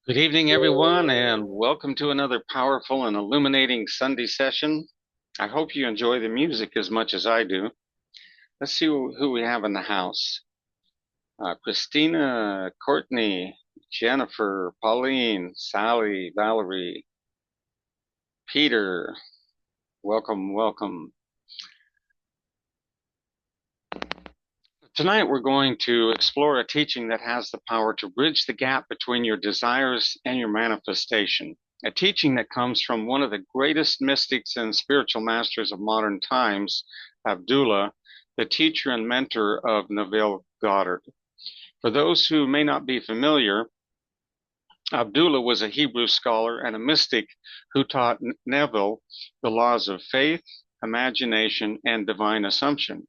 Good evening, everyone, and welcome to another powerful and illuminating Sunday session. I hope you enjoy the music as much as I do. Let's see who we have in the house. Christina, Courtney, Jennifer, Pauline, Sally, Valerie, Peter. Welcome, welcome. Tonight we're going to explore a teaching that has the power to bridge the gap between your desires and your manifestation. A teaching that comes from one of the greatest mystics and spiritual masters of modern times, Abdullah, the teacher and mentor of Neville Goddard. For those who may not be familiar, Abdullah was a Hebrew scholar and a mystic who taught Neville the laws of faith, imagination, and divine assumption.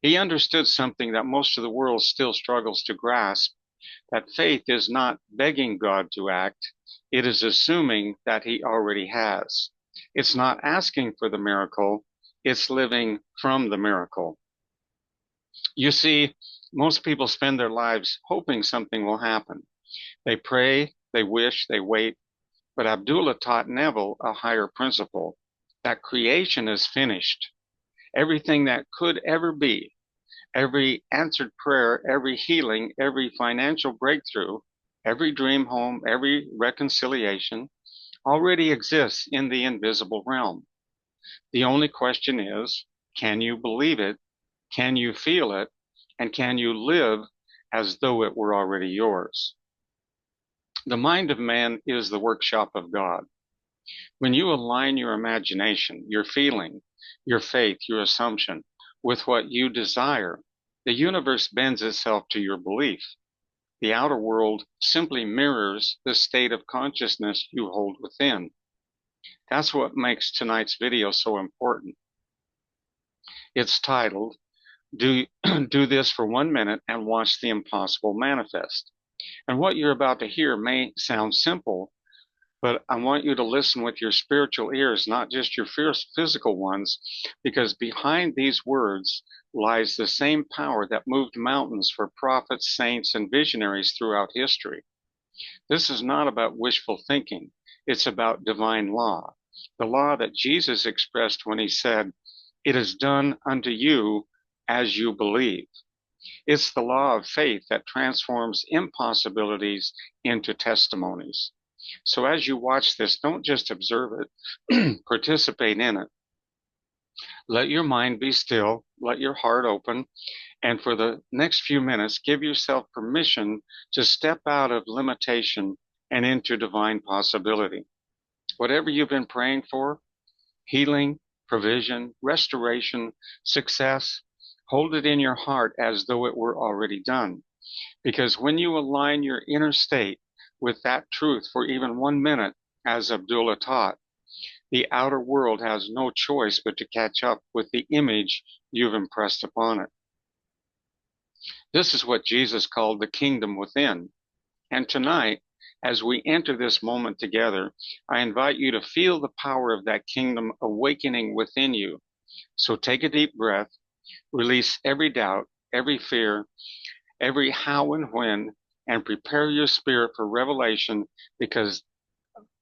He understood something that most of the world still struggles to grasp, that faith is not begging God to act, it is assuming that he already has. It's not asking for the miracle, it's living from the miracle. You see, most people spend their lives hoping something will happen. They pray, they wish, they wait, but Abdullah taught Neville a higher principle, that creation is finished. Everything that could ever be, every answered prayer, every healing, every financial breakthrough, every dream home, every reconciliation already exists in the invisible realm. The only question is, can you believe it? Can you feel it? And can you live as though it were already yours? The mind of man is the workshop of God. When you align your imagination, your feeling, your faith, your assumption with what you desire, the universe bends itself to your belief. The outer world simply mirrors the state of consciousness you hold within. That's what makes tonight's video so important. It's titled, Do This for 1 Minute and Watch the Impossible Manifest. And what you're about to hear may sound simple, but I want you to listen with your spiritual ears, not just your physical ones, because behind these words lies the same power that moved mountains for prophets, saints, and visionaries throughout history. This is not about wishful thinking. It's about divine law, the law that Jesus expressed when he said, "It is done unto you as you believe." It's the law of faith that transforms impossibilities into testimonies. So as you watch this, don't just observe it, participate in it. Let your mind be still, let your heart open, and for the next few minutes, give yourself permission to step out of limitation and into divine possibility. Whatever you've been praying for, healing, provision, restoration, success, hold it in your heart as though it were already done. Because when you align your inner state with that truth for even 1 minute, as Abdullah taught, the outer world has no choice but to catch up with the image you've impressed upon it. This is what Jesus called the kingdom within. And tonight, as we enter this moment together, I invite you to feel the power of that kingdom awakening within you. So take a deep breath, release every doubt, every fear, every how and when, and prepare your spirit for revelation, because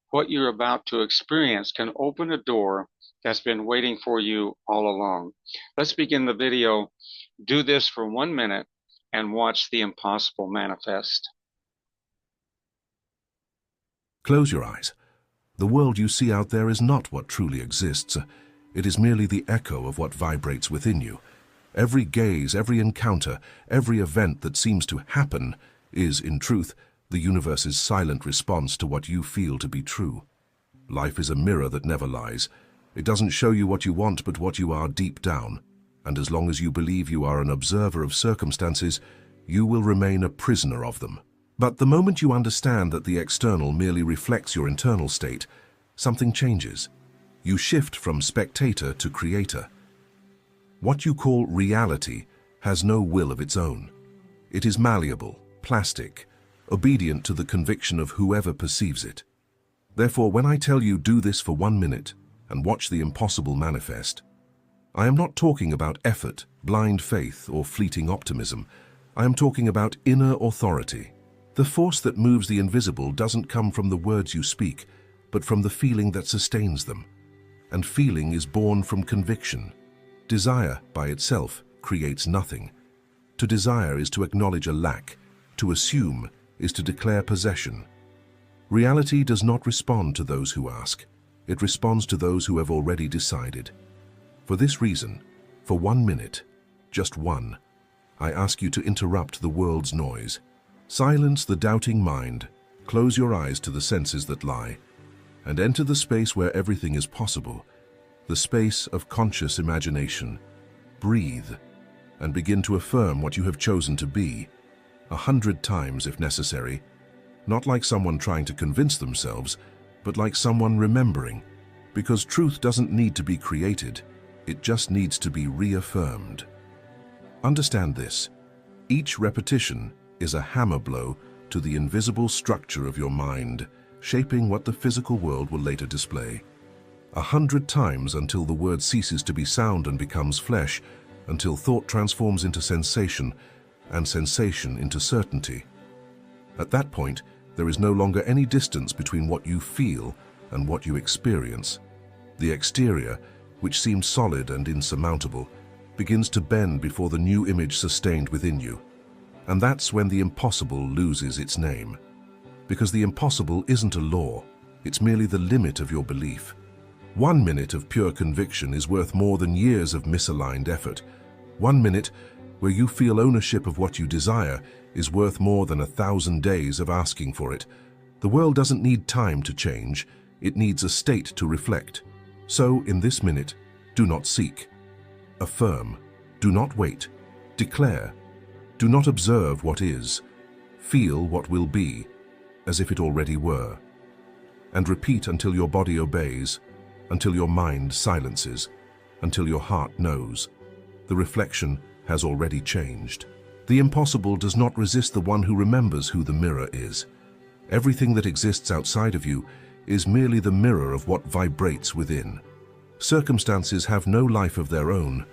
what you're about to experience can open a door that's been waiting for you all along. Let's begin the video. Do this for 1 minute and watch the impossible manifest. Close your eyes. The world you see out there is not what truly exists. It is merely the echo of what vibrates within you. Every gaze, every encounter, every event that seems to happen is, in truth, the universe's silent response to what you feel to be true. Life is a mirror that never lies. It doesn't show you what you want, but what you are deep down. And as long as you believe you are an observer of circumstances, you will remain a prisoner of them. But the moment you understand that the external merely reflects your internal state, something changes. You shift from spectator to creator. What you call reality has no will of its own. It is malleable, plastic, obedient to the conviction of whoever perceives it. Therefore, when I tell you do this for 1 minute and watch the impossible manifest, I am not talking about effort, blind faith, or fleeting optimism. I am talking about inner authority, The force that moves the invisible doesn't come from the words you speak, but from the feeling that sustains them. And feeling is born from conviction. Desire, by itself, creates nothing. To desire is to acknowledge a lack. To assume is to declare possession. Reality does not respond to those who ask. It responds to those who have already decided. For this reason, for 1 minute, just one, I ask you to interrupt the world's noise. Silence the doubting mind, close your eyes to the senses that lie, and enter the space where everything is possible, the space of conscious imagination. Breathe, and begin to affirm what you have chosen to be, 100 times if necessary, not like someone trying to convince themselves, but like someone remembering, because truth doesn't need to be created, it just needs to be reaffirmed. Understand this: each repetition is a hammer blow to the invisible structure of your mind, shaping what the physical world will later display. 100 times until the word ceases to be sound and becomes flesh, until thought transforms into sensation, and sensation into certainty. At that point, there is no longer any distance between what you feel and what you experience. The exterior, which seemed solid and insurmountable, begins to bend before the new image sustained within you. And that's when the impossible loses its name. Because the impossible isn't a law, it's merely the limit of your belief. 1 minute of pure conviction is worth more than years of misaligned effort. 1 minute where you feel ownership of what you desire is worth more than 1,000 days of asking for it. The world doesn't need time to change, it needs a state to reflect. So, in this minute, do not seek. Affirm. Do not wait. Declare. Do not observe what is. Feel what will be, as if it already were. And repeat until your body obeys, until your mind silences, until your heart knows. The reflection has already changed. The impossible does not resist the one who remembers who the mirror is. Everything that exists outside of you is merely the mirror of what vibrates within. Circumstances have no life of their own.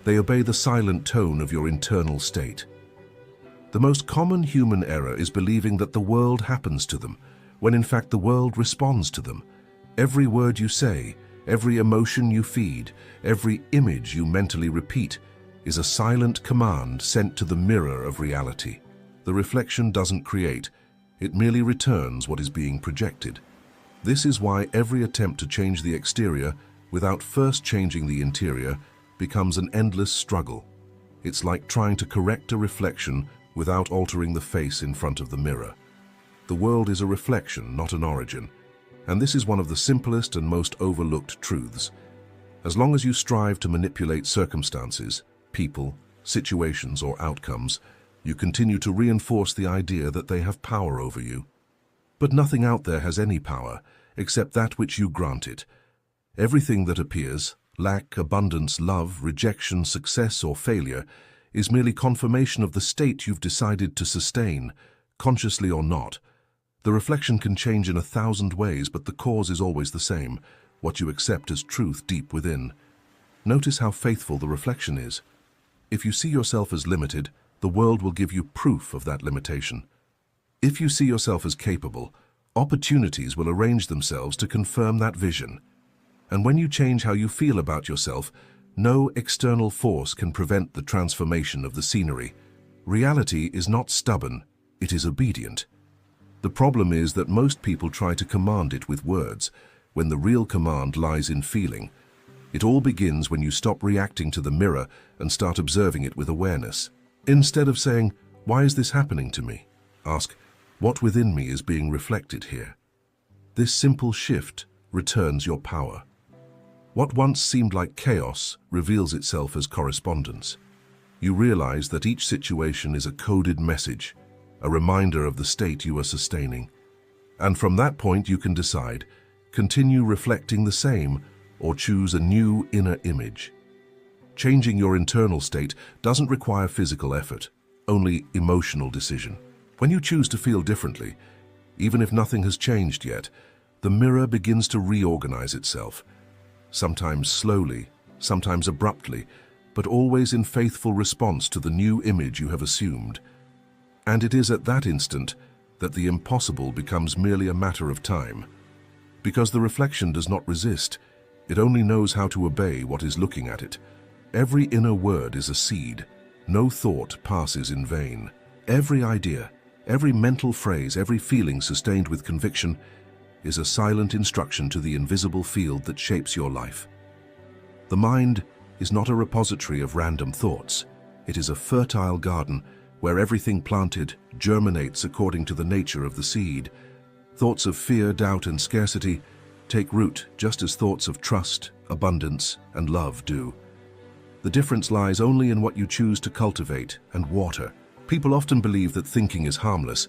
They obey the silent tone of your internal state. The most common human error is believing that the world happens to them, when in fact the world responds to them. Every word you say, every emotion you feed, every image you mentally repeat is a silent command sent to the mirror of reality. The reflection doesn't create, it merely returns what is being projected. This is why every attempt to change the exterior without first changing the interior becomes an endless struggle. It's like trying to correct a reflection without altering the face in front of the mirror. The world is a reflection, not an origin, and this is one of the simplest and most overlooked truths. As long as you strive to manipulate circumstances, people, situations, or outcomes, you continue to reinforce the idea that they have power over you. But nothing out there has any power except that which you grant it. Everything that appears, lack, abundance, love, rejection, success, or failure, is merely confirmation of the state you've decided to sustain, consciously or not. The reflection can change in 1,000 ways, but the cause is always the same, what you accept as truth deep within. Notice how faithful the reflection is. If you see yourself as limited, the world will give you proof of that limitation. If you see yourself as capable, opportunities will arrange themselves to confirm that vision. And when you change how you feel about yourself, no external force can prevent the transformation of the scenery. Reality is not stubborn, it is obedient. The problem is that most people try to command it with words, when the real command lies in feeling. It all begins when you stop reacting to the mirror and start observing it with awareness. Instead of saying, "Why is this happening to me?" ask, "What within me is being reflected here?" This simple shift returns your power. What once seemed like chaos reveals itself as correspondence. You realize that each situation is a coded message, a reminder of the state you are sustaining. And from that point you can decide, continue reflecting the same or choose a new inner image. Changing your internal state doesn't require physical effort, only emotional decision. When you choose to feel differently, even if nothing has changed yet, the mirror begins to reorganize itself. Sometimes slowly, sometimes abruptly, but always in faithful response to the new image you have assumed. And it is at that instant that the impossible becomes merely a matter of time. Because the reflection does not resist, it only knows how to obey what is looking at it. Every inner word is a seed. No thought passes in vain. Every idea, every mental phrase, every feeling sustained with conviction is a silent instruction to the invisible field that shapes your life. The mind is not a repository of random thoughts. It is a fertile garden where everything planted germinates according to the nature of the seed. Thoughts of fear, doubt, and scarcity take root just as thoughts of trust, abundance, and love do. The difference lies only in what you choose to cultivate and water. People often believe that thinking is harmless,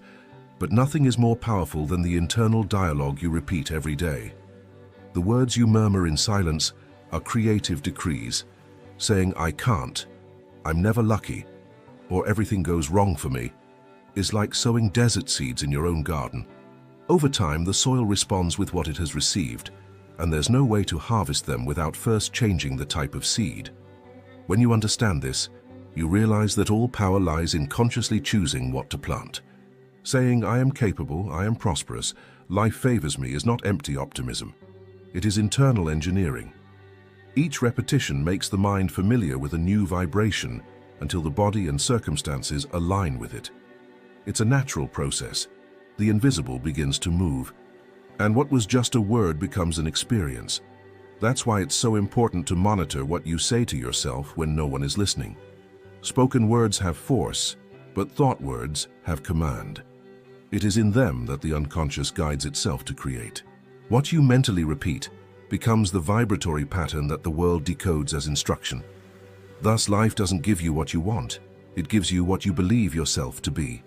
but nothing is more powerful than the internal dialogue you repeat every day. The words you murmur in silence are creative decrees, saying "I can't," "I'm never lucky," or "everything goes wrong for me," is like sowing desert seeds in your own garden. Over time, the soil responds with what it has received, and there's no way to harvest them without first changing the type of seed. When you understand this, you realize that all power lies in consciously choosing what to plant. Saying "I am capable, I am prosperous, life favors me" is not empty optimism. It is internal engineering. Each repetition makes the mind familiar with a new vibration until the body and circumstances align with it. It's a natural process. The invisible begins to move, and what was just a word becomes an experience. That's why it's so important to monitor what you say to yourself when no one is listening. Spoken words have force, but thought words have command. It is in them that the unconscious guides itself to create. What you mentally repeat becomes the vibratory pattern that the world decodes as instruction. Thus, life doesn't give you what you want. It gives you what you believe yourself to be.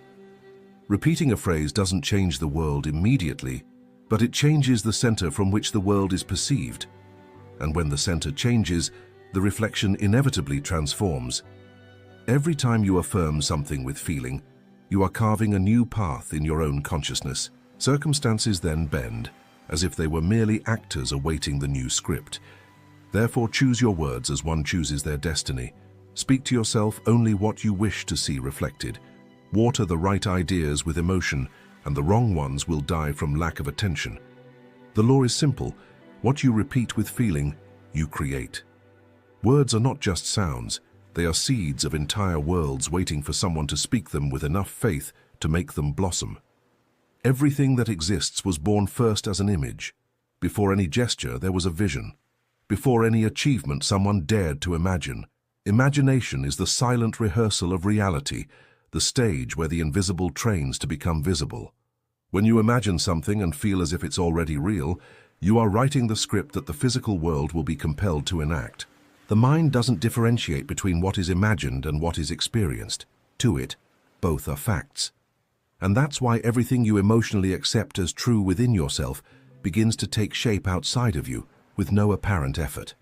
Repeating a phrase doesn't change the world immediately, but it changes the center from which the world is perceived. And when the center changes, the reflection inevitably transforms. Every time you affirm something with feeling, you are carving a new path in your own consciousness. Circumstances then bend, as if they were merely actors awaiting the new script. Therefore, choose your words as one chooses their destiny. Speak to yourself only what you wish to see reflected. Water the right ideas with emotion, and the wrong ones will die from lack of attention. The law is simple. What you repeat with feeling, you create. Words are not just sounds. They are seeds of entire worlds waiting for someone to speak them with enough faith to make them blossom. Everything that exists was born first as an image. Before any gesture, there was a vision. Before any achievement, someone dared to imagine. Imagination is the silent rehearsal of reality, the stage where the invisible trains to become visible. When you imagine something and feel as if it's already real, you are writing the script that the physical world will be compelled to enact. The mind doesn't differentiate between what is imagined and what is experienced. To it, both are facts. And that's why everything you emotionally accept as true within yourself begins to take shape outside of you with no apparent effort.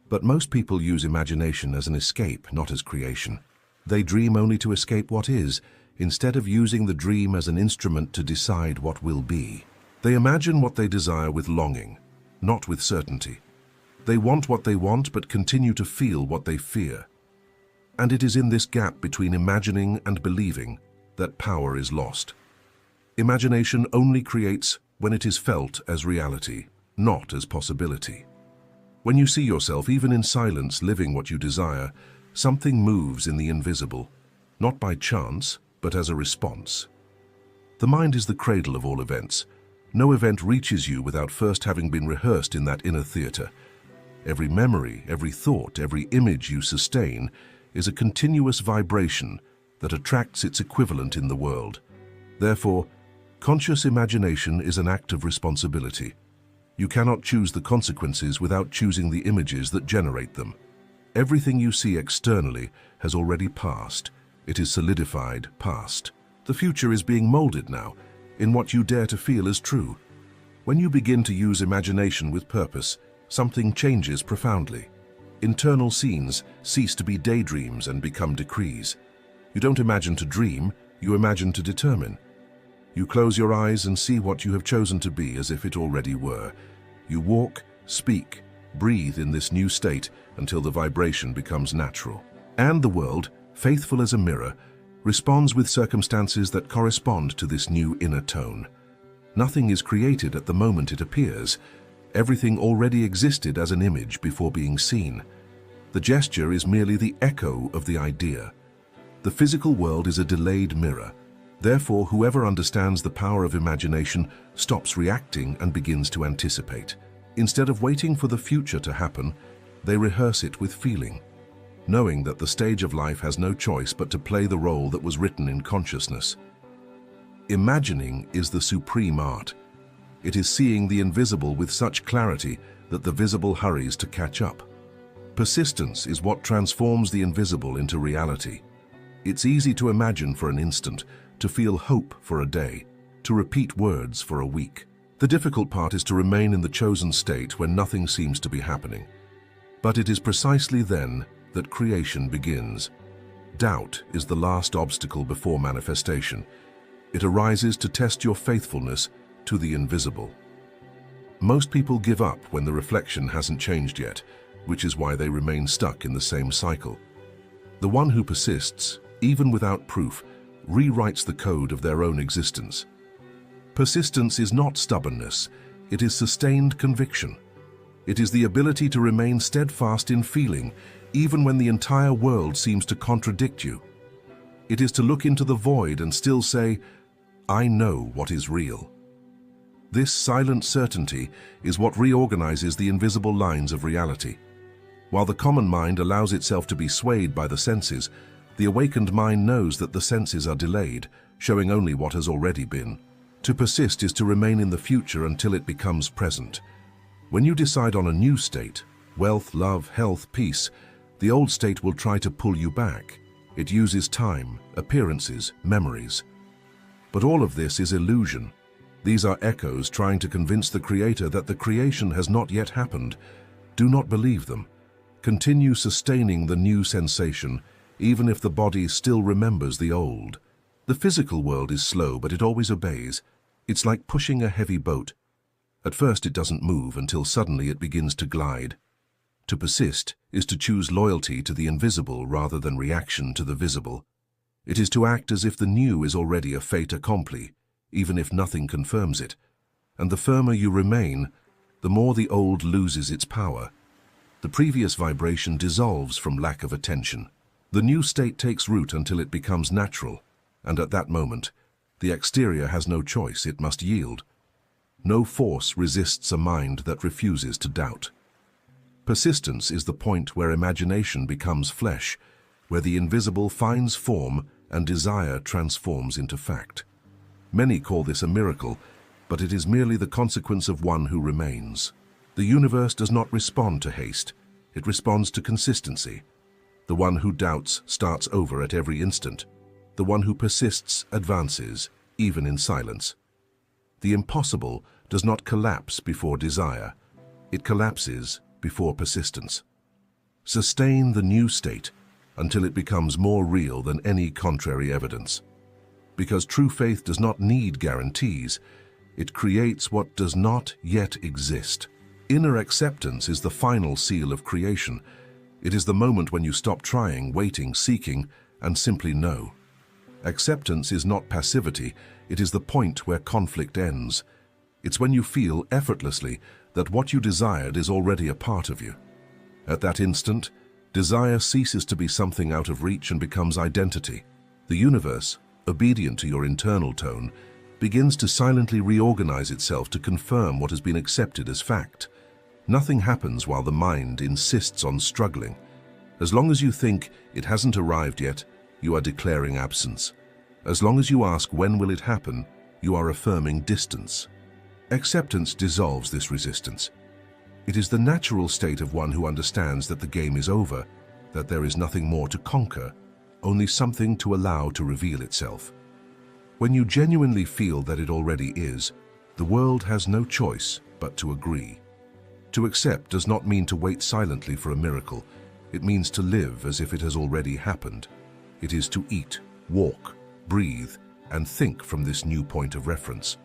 But most people use imagination as an escape, not as creation. They dream only to escape what is, instead of using the dream as an instrument to decide what will be. They imagine what they desire with longing, not with certainty. They want what they want, but continue to feel what they fear. And it is in this gap between imagining and believing that power is lost. Imagination only creates when it is felt as reality, not as possibility. When you see yourself, even in silence, living what you desire, something moves in the invisible, not by chance, but as a response. The mind is the cradle of all events. No event reaches you without first having been rehearsed in that inner theater. Every memory, every thought, every image you sustain is a continuous vibration that attracts its equivalent in the world. Therefore, conscious imagination is an act of responsibility. You cannot choose the consequences without choosing the images that generate them. Everything you see externally has already passed. It is solidified, past. The future is being molded now, in what you dare to feel is true. When you begin to use imagination with purpose, something changes profoundly. Internal scenes cease to be daydreams and become decrees. You don't imagine to dream, you imagine to determine. You close your eyes and see what you have chosen to be as if it already were. You walk, speak, breathe in this new state until the vibration becomes natural. And the world, faithful as a mirror, responds with circumstances that correspond to this new inner tone. Nothing is created at the moment it appears. Everything already existed as an image before being seen. The gesture is merely the echo of the idea. The physical world is a delayed mirror. Therefore, whoever understands the power of imagination stops reacting and begins to anticipate. Instead of waiting for the future to happen, they rehearse it with feeling, knowing that the stage of life has no choice but to play the role that was written in consciousness. Imagining is the supreme art. It is seeing the invisible with such clarity that the visible hurries to catch up. Persistence is what transforms the invisible into reality. It's easy to imagine for an instant, to feel hope for a day, to repeat words for a week. The difficult part is to remain in the chosen state when nothing seems to be happening. But it is precisely then that creation begins. Doubt is the last obstacle before manifestation. It arises to test your faithfulness to the invisible. Most people give up when the reflection hasn't changed yet, which is why they remain stuck in the same cycle. The one who persists, even without proof, rewrites the code of their own existence. Persistence is not stubbornness, it is sustained conviction. It is the ability to remain steadfast in feeling, even when the entire world seems to contradict you. It is to look into the void and still say, "I know what is real." This silent certainty is what reorganizes the invisible lines of reality. While the common mind allows itself to be swayed by the senses, the awakened mind knows that the senses are delayed, showing only what has already been. To persist is to remain in the future until it becomes present. When you decide on a new state, wealth, love, health, peace, the old state will try to pull you back. It uses time, appearances, memories. But all of this is illusion. These are echoes trying to convince the Creator that the creation has not yet happened. Do not believe them. Continue sustaining the new sensation, even if the body still remembers the old. The physical world is slow, but it always obeys. It's like pushing a heavy boat. At first it doesn't move until suddenly it begins to glide. To persist is to choose loyalty to the invisible rather than reaction to the visible. It is to act as if the new is already a fait accompli, even if nothing confirms it. And the firmer you remain, the more the old loses its power. The previous vibration dissolves from lack of attention. The new state takes root until it becomes natural, and at that moment, the exterior has no choice, it must yield. No force resists a mind that refuses to doubt. Persistence is the point where imagination becomes flesh, where the invisible finds form and desire transforms into fact. Many call this a miracle, but it is merely the consequence of one who remains. The universe does not respond to haste, it responds to consistency. The one who doubts starts over at every instant. The one who persists advances, even in silence. The impossible does not collapse before desire. It collapses before persistence. Sustain the new state until it becomes more real than any contrary evidence. Because true faith does not need guarantees. It creates what does not yet exist. Inner acceptance is the final seal of creation. It is the moment when you stop trying, waiting, seeking, and simply know. Acceptance is not passivity, it is the point where conflict ends. It's when you feel effortlessly that what you desired is already a part of you. At that instant, desire ceases to be something out of reach and becomes identity. The universe, obedient to your internal tone, begins to silently reorganize itself to confirm what has been accepted as fact. Nothing happens while the mind insists on struggling. As long as you think it hasn't arrived yet, you are declaring absence. As long as you ask when will it happen, you are affirming distance. Acceptance dissolves this resistance. It is the natural state of one who understands that the game is over, that there is nothing more to conquer, only something to allow to reveal itself. When you genuinely feel that it already is, the world has no choice but to agree. To accept does not mean to wait silently for a miracle. It means to live as if it has already happened. It is to eat, walk, breathe, and think from this new point of reference.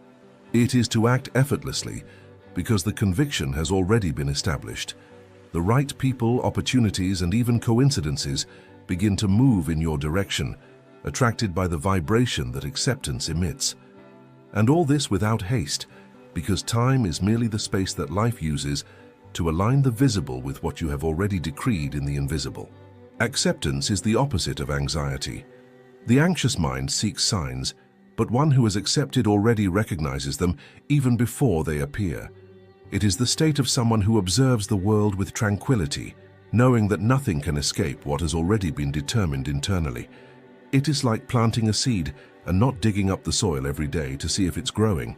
It is to act effortlessly because the conviction has already been established. The right people, opportunities, and even coincidences begin to move in your direction attracted by the vibration that acceptance emits. And all this without haste, because time is merely the space that life uses to align the visible with what you have already decreed in the invisible. Acceptance is the opposite of anxiety. The anxious mind seeks signs, but one who has accepted already recognizes them even before they appear. It is the state of someone who observes the world with tranquility, knowing that nothing can escape what has already been determined internally. It is like planting a seed and not digging up the soil every day to see if it's growing.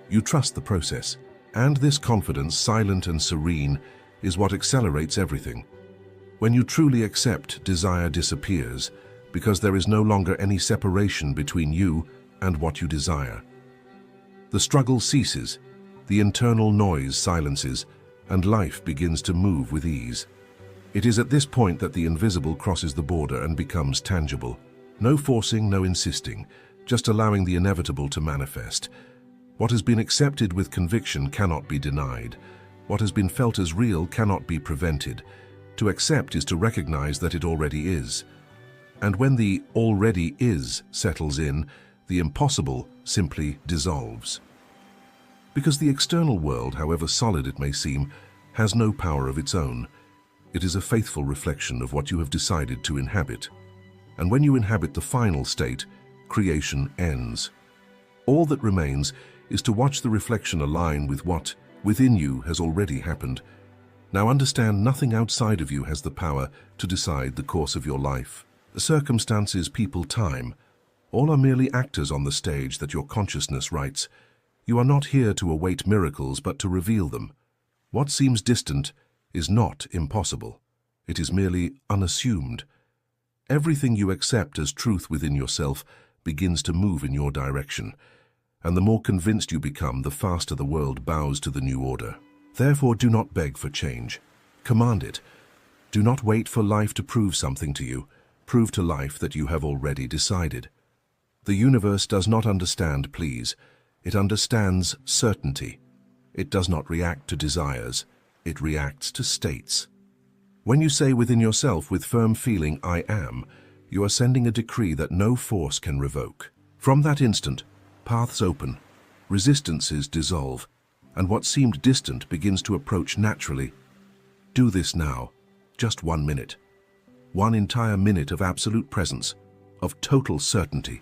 You trust the process, and this confidence, silent and serene, is what accelerates everything. When you truly accept, desire disappears, because there is no longer any separation between you and what you desire. The struggle ceases, the internal noise silences, and life begins to move with ease. It is at this point that the invisible crosses the border and becomes tangible. No forcing, no insisting, just allowing the inevitable to manifest. What has been accepted with conviction cannot be denied. What has been felt as real cannot be prevented. To accept is to recognize that it already is. And when the already is settles in, the impossible simply dissolves. Because the external world, however solid it may seem, has no power of its own. It is a faithful reflection of what you have decided to inhabit. And when you inhabit the final state, creation ends. All that remains is to watch the reflection align with what, within you, has already happened. Now understand, nothing outside of you has the power to decide the course of your life. The circumstances, people, time, all are merely actors on the stage that your consciousness writes. You are not here to await miracles, but to reveal them. What seems distant is not impossible. It is merely unassumed. Everything you accept as truth within yourself begins to move in your direction, and the more convinced you become, the faster the world bows to the new order. Therefore, do not beg for change. Command it. Do not wait for life to prove something to you. Prove to life that you have already decided. The universe does not understand please. It understands certainty. It does not react to desires. It reacts to states. When you say within yourself with firm feeling, I am, you are sending a decree that no force can revoke. From that instant, paths open, resistances dissolve, and what seemed distant begins to approach naturally. Do this now, just 1 minute. 1 entire minute of absolute presence, of total certainty.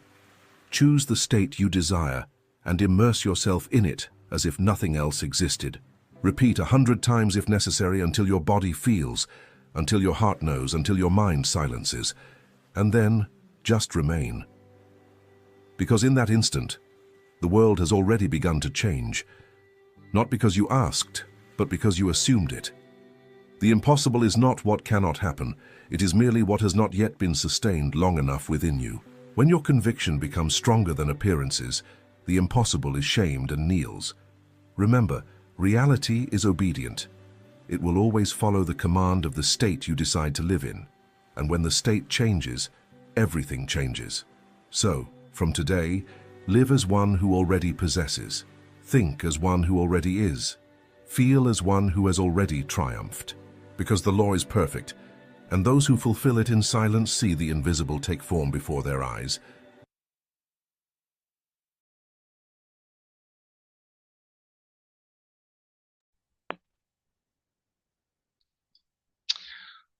Choose the state you desire and immerse yourself in it as if nothing else existed. Repeat 100 times if necessary until your body feels, until your heart knows, until your mind silences, and then just remain. Because in that instant, the world has already begun to change, not because you asked, but because you assumed it. The impossible is not what cannot happen, it is merely what has not yet been sustained long enough within you. When your conviction becomes stronger than appearances, the impossible is shamed and kneels. Remember, reality is obedient. It will always follow the command of the state you decide to live in. And when the state changes, everything changes. So, from today, live as one who already possesses. Think as one who already is. Feel as one who has already triumphed. Because the law is perfect, and those who fulfill it in silence see the invisible take form before their eyes.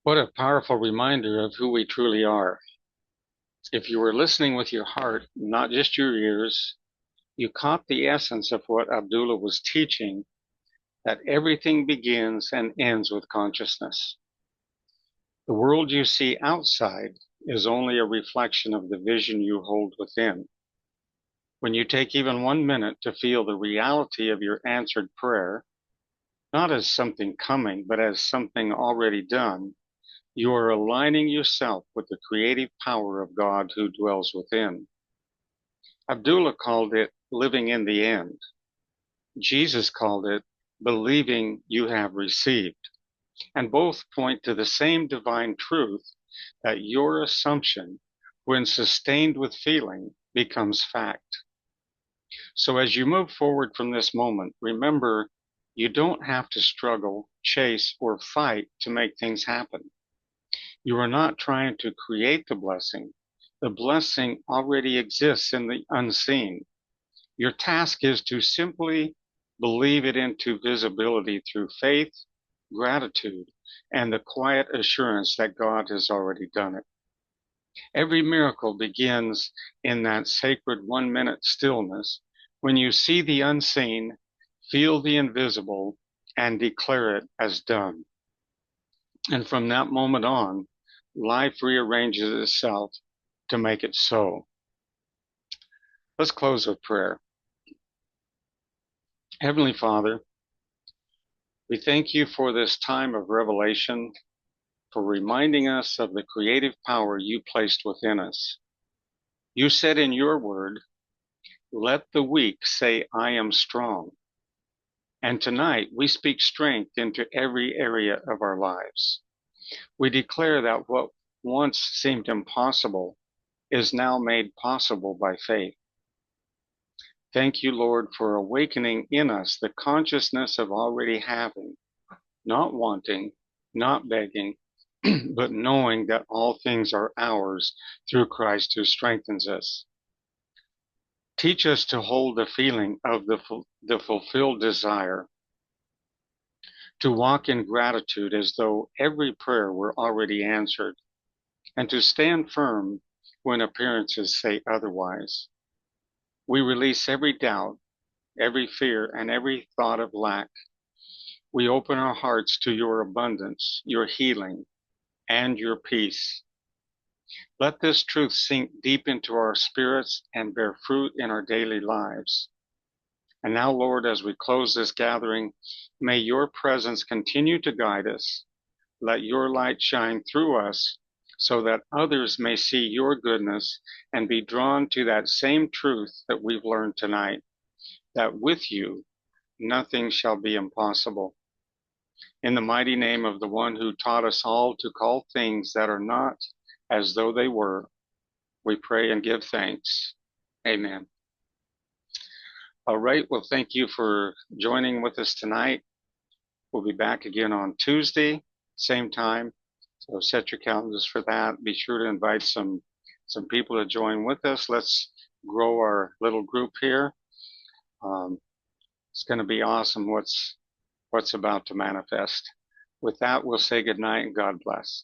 What a powerful reminder of who we truly are. If you were listening with your heart, not just your ears, you caught the essence of what Abdullah was teaching, that everything begins and ends with consciousness. The world you see outside is only a reflection of the vision you hold within. When you take even 1 minute to feel the reality of your answered prayer, not as something coming, but as something already done, you are aligning yourself with the creative power of God who dwells within. Abdullah called it living in the end. Jesus called it believing you have received. And both point to the same divine truth, that your assumption, when sustained with feeling, becomes fact. So as you move forward from this moment, remember, you don't have to struggle, chase, or fight to make things happen. You are not trying to create the blessing. The blessing already exists in the unseen. Your task is to simply believe it into visibility through faith, gratitude, and the quiet assurance that God has already done it. Every miracle begins in that sacred 1 minute stillness when you see the unseen, feel the invisible, and declare it as done. And from that moment on, life rearranges itself to make it so. Let's close with prayer. Heavenly Father, we thank you for this time of revelation, for reminding us of the creative power you placed within us. You said in your word, let the weak say, I am strong. And tonight we speak strength into every area of our lives. We declare that what once seemed impossible is now made possible by faith. Thank you, Lord, for awakening in us the consciousness of already having, not wanting, not begging, but knowing that all things are ours through Christ who strengthens us. Teach us to hold the feeling of the fulfilled desire, to walk in gratitude as though every prayer were already answered, and to stand firm when appearances say otherwise. We release every doubt, every fear, and every thought of lack. We open our hearts to your abundance, your healing, and your peace. Let this truth sink deep into our spirits and bear fruit in our daily lives. And now, Lord, as we close this gathering, may your presence continue to guide us. Let your light shine through us so that others may see your goodness and be drawn to that same truth that we've learned tonight, that with you, nothing shall be impossible. In the mighty name of the one who taught us all to call things that are not as though they were, we pray and give thanks. Amen. All right. Well, thank you for joining with us tonight. We'll be back again on Tuesday, same time. So set your calendars for that. Be sure to invite some people to join with us. Let's grow our little group here. It's going to be awesome what's about to manifest. With that, we'll say good night and God bless.